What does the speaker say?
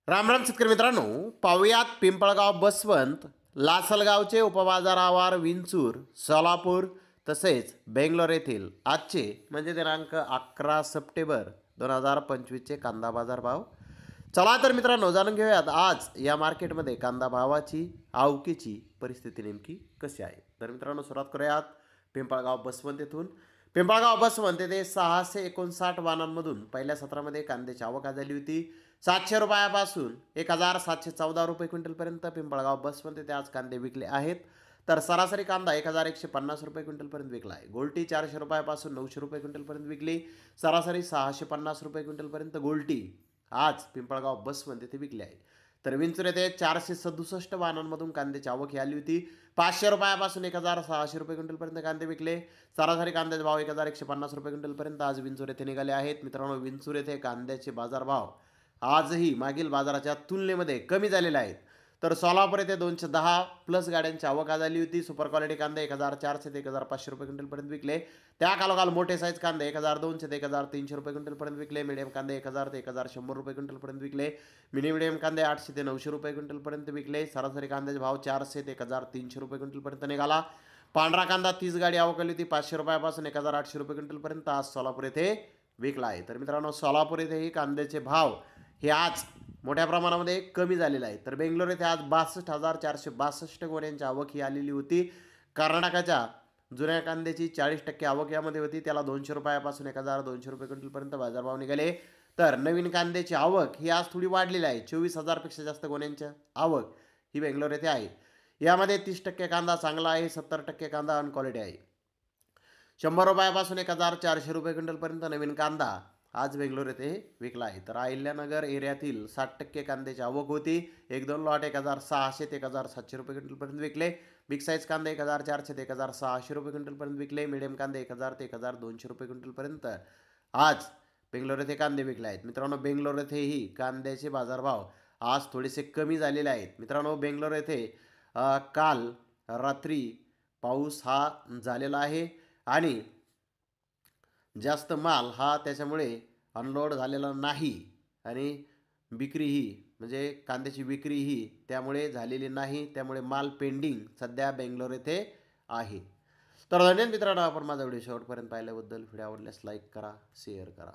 राम राम शेतकरी मित्रांनो, पाहुयात पिंपळगाव बसवंत, लासलगावचे उपबाजार आवार, विंचूर, सोलापूर तसेच बेंगलोर येथील आजचे म्हणजे दिनांक 11 सप्टेंबर 2025चे कांदा बाजार भाव. चला तर मित्रांनो, जाणून घेऊयात आज या मार्केटमध्ये कांदा भावाची आवकीची परिस्थिती नेमकी कशी आहे. तर मित्रांनो, सुरुवात करूयात पिंपळगाव बसवंत येथून. पिंपळगाव बसवंत येथे 659 वाहनांमधून पहिल्या सत्रामध्ये कांद्याची आवक झाली होती. 700 रुपयापासून 1714 रुपये क्विंटलपर्यंत पिंपळगाव बसवंत येथे आज कांदे विकले आहेत. तर सरासरी कांदा 1150 रुपये क्विंटलपर्यंत विकला आहे. गोल्टी 400 रुपयापासून 900 रुपये क्विंटलपर्यंत विकली. सरासरी 650 रुपये क्विंटलपर्यंत गोल्टी आज पिंपळगाव बसवंत येथे विकले आहे. तर विंचूर येथे 467 वाहनांमधून कांद्याची आवक ही आली होती. 500 रुपयापासून 1600 रुपये क्विंटलपर्यंत कांदे विकले. सरासरी कांद्याचे भाव 1150 रुपये क्विंटलपर्यंत आज विंचूर येथे निघाले आहेत. मित्रांनो, विंचूर येथे कांद्याचे बाजारभाव आजही मागील बाजाराच्या तुलनेमध्ये कमी झालेले आहेत. तर सोलापूर येथे 210 प्लस गाड्यांची आवक झाली होती. सुपर क्वालिटी कांदे 1400 ते 1500 रुपये क्विंटलपर्यंत विकले. त्या कालोखाल मोठे साईज कांदे 1200 ते 1300 रुपये क्विंटलपर्यंत विकले. मिडियम कांदे 1000 ते 1100 रुपये क्विंटलपर्यंत विकले. मिनी मिडियम कांदे 800 ते 900 रुपये क्विंटलपर्यंत विकले. सरासरी कांद्याचे भाव 400 ते 1300 रुपये क्विंटलपर्यंत निघाला. पांढरा कांदा 30 गाडी आवक आली होती. 500 रुपयापासून 1800 रुपये क्विंटलपर्यंत आज सोलापूर येथे विकला आहे. तर मित्रांनो, सोलापूर येथेही कांद्याचे भाव हे आज मोठ्या प्रमाणामध्ये कमी झालेलं आहे. तर बेंगलोर येथे आज 62,462 गोण्यांची आवक ही आलेली होती. कर्नाटकाच्या जुन्या कांद्याची 40% आवक यामध्ये होती. त्याला 200 रुपयापासून 1200 रुपये क्विंटलपर्यंत बाजारभाव निघाले. तर नवीन कांद्याची आवक ही आज थोडी वाढलेली आहे. 24,000पेक्षा जास्त गोण्यांच्या आवक ही बेंगलोर येथे आहे. यामध्ये 30% कांदा चांगला आहे, 70% कांदा अनक्वालिटी आहे. 100 रुपयापासून 1400 रुपये क्विंटलपर्यंत नवीन कांदा आज बेंगलोर येथे विकला आहे. तर अहिल्यानगर एरियातील 60% कांद्याची आवक होती. 1-2 लॉट 1600 ते 1700 रुपये क्विंटलपर्यंत विकले. बिग साईज कांदे 1400 ते 1600 रुपये क्विंटलपर्यंत विकले. मिडियम कांदे 1000 ते 1200 रुपये क्विंटलपर्यंत आज बेंगलोर येथे कांदे विकले आहेत. मित्रांनो, बेंगलोर येथेही कांद्याचे बाजारभाव आज थोडेसे कमी झालेले आहेत. मित्रांनो, बेंगलोर येथे काल रात्री पाऊस हा झालेला आहे आणि जास्त माल हा त्याच्यामुळे अनलोड झालेला नाही आणि विक्रीही म्हणजे कांद्याची विक्रीही त्यामुळे झालेली नाही. त्यामुळे माल पेंडिंग सध्या बेंगलोर येथे आहे. तर धन्यवाद मित्रांनो, आपण माझा व्हिडिओ शेवटपर्यंत पाहिल्याबद्दल. व्हिडिओ आवडल्यास लाईक करा, शेअर करा.